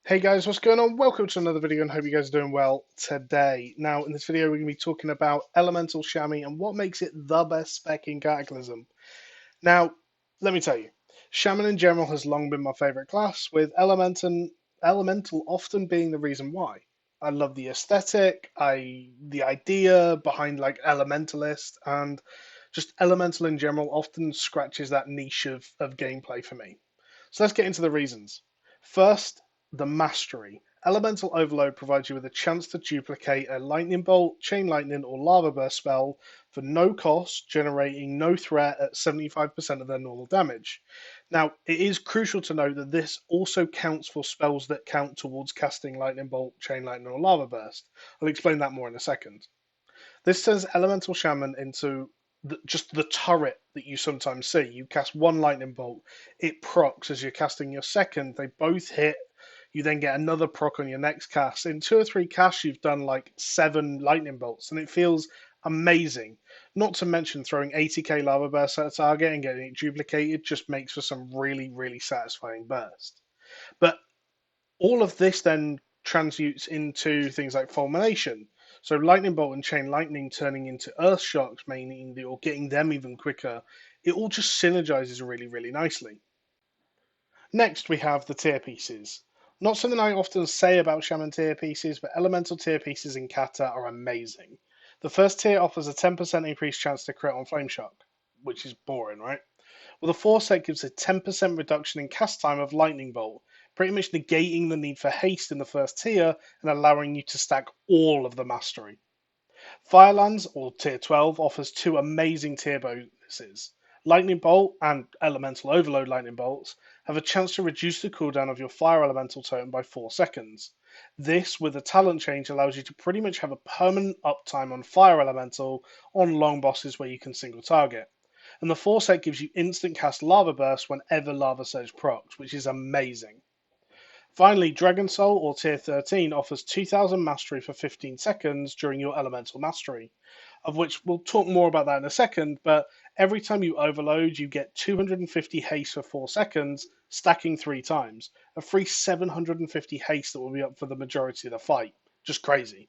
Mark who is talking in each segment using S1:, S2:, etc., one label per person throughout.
S1: Hey guys, what's going on? Welcome to another video and hope you guys are doing well today. Now, in this video, we're going to be talking about Elemental Chamois and what makes it the best spec in Cataclysm. Now, let me tell you, Shaman in general has long been my favorite class, with Elemental often being the reason why. I love the aesthetic, the idea behind like Elementalist, and just Elemental in general often scratches that niche of gameplay for me. So let's get into the reasons. First, the mastery. Elemental Overload provides you with a chance to duplicate a Lightning Bolt, Chain Lightning, or Lava Burst spell for no cost, generating no threat at 75% of their normal damage. Now, it is crucial to note that this also counts for spells that count towards casting Lightning Bolt, Chain Lightning, or Lava Burst. I'll explain that more in a second. This turns Elemental Shaman into just the turret that you sometimes see. You cast one lightning bolt, it procs as you're casting your second. They both hit. You then get another proc on your next cast. In two or three casts, you've done like 7 lightning bolts, and it feels amazing. Not to mention throwing 80k lava burst at a target and getting it duplicated just makes for some really, really satisfying burst. But all of this then transmutes into things like fulmination. So lightning bolt and chain lightning turning into earth shocks, meaning that you're getting them even quicker. It all just synergizes really, really nicely. Next, we have the tier pieces. Not something I often say about Shaman tier pieces, but elemental tier pieces in Cata are amazing. The first tier offers a 10% increased chance to crit on Flame Shock, which is boring, right? Well, the Foresight gives a 10% reduction in cast time of Lightning Bolt, pretty much negating the need for haste in the first tier and allowing you to stack all of the mastery. Firelands, or Tier 12, offers two amazing tier bonuses. Lightning Bolt and Elemental Overload Lightning Bolts have a chance to reduce the cooldown of your Fire Elemental totem by 4 seconds. This, with a talent change, allows you to pretty much have a permanent uptime on Fire Elemental on long bosses where you can single target. And the Foresight gives you instant cast Lava Burst whenever Lava Surge procs, which is amazing. Finally, Dragon Soul or Tier 13 offers 2000 mastery for 15 seconds during your elemental mastery, of which we'll talk more about that in a second, but every time you overload, you get 250 haste for 4 seconds, stacking 3 times. A free 750 haste that will be up for the majority of the fight. Just crazy.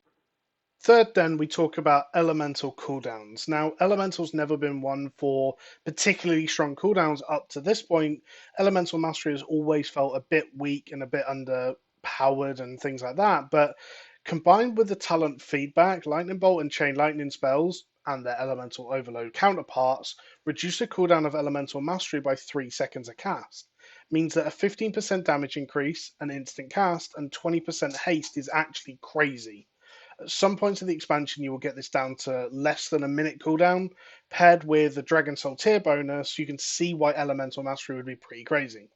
S1: Third, then, we talk about elemental cooldowns. Now, elemental's never been one for particularly strong cooldowns up to this point. Elemental mastery has always felt a bit weak and a bit underpowered and things like that. But combined with the talent feedback, Lightning Bolt and Chain Lightning spells and their elemental overload counterparts reduce the cooldown of elemental mastery by 3 seconds a cast. Means that a 15% damage increase, an instant cast, and 20% haste is actually crazy. At some points of the expansion, you will get this down to less than a minute cooldown. Paired with the Dragon Soul tier bonus, you can see why Elemental Mastery would be pretty crazy.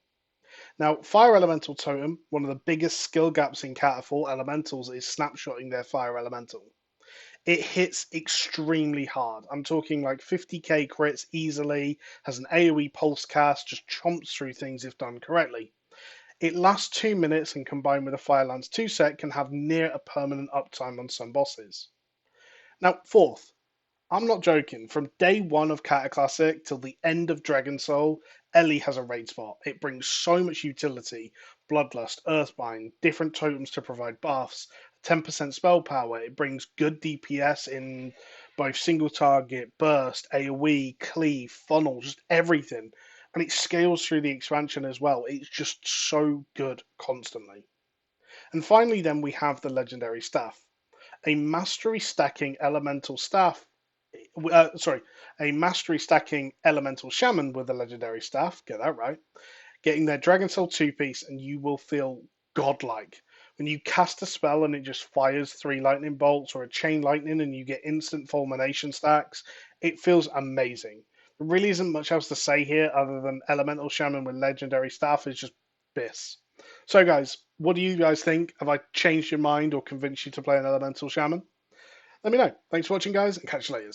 S1: Now, Fire Elemental Totem, one of the biggest skill gaps in Catapult Elementals, is snapshotting their Fire Elemental. It hits extremely hard. I'm talking like 50k crits easily, has an AoE pulse cast, just chomps through things if done correctly. It lasts 2 minutes and combined with a Firelands 2 set can have near a permanent uptime on some bosses. Now, fourth, I'm not joking. From day 1 of Cata Classic till the end of Dragon Soul, Ellie has a raid spot. It brings so much utility. Bloodlust, Earthbind, different totems to provide buffs, 10% spell power. It brings good DPS in both single target, burst, AoE, cleave, funnel, just everything. And it scales through the expansion as well. It's just so good constantly. And finally, then we have the legendary staff, a mastery stacking elemental staff. A mastery stacking elemental shaman with a legendary staff. Get that right. Getting their Dragon Soul 2-piece, and you will feel godlike. When you cast a spell and it just fires 3 lightning bolts or a chain lightning and you get instant fulmination stacks, it feels amazing. There really isn't much else to say here other than Elemental Shaman with legendary staff is just bliss. So, guys, what do you guys think? Have I changed your mind or convinced you to play an Elemental Shaman? Let me know. Thanks for watching, guys, and catch you later.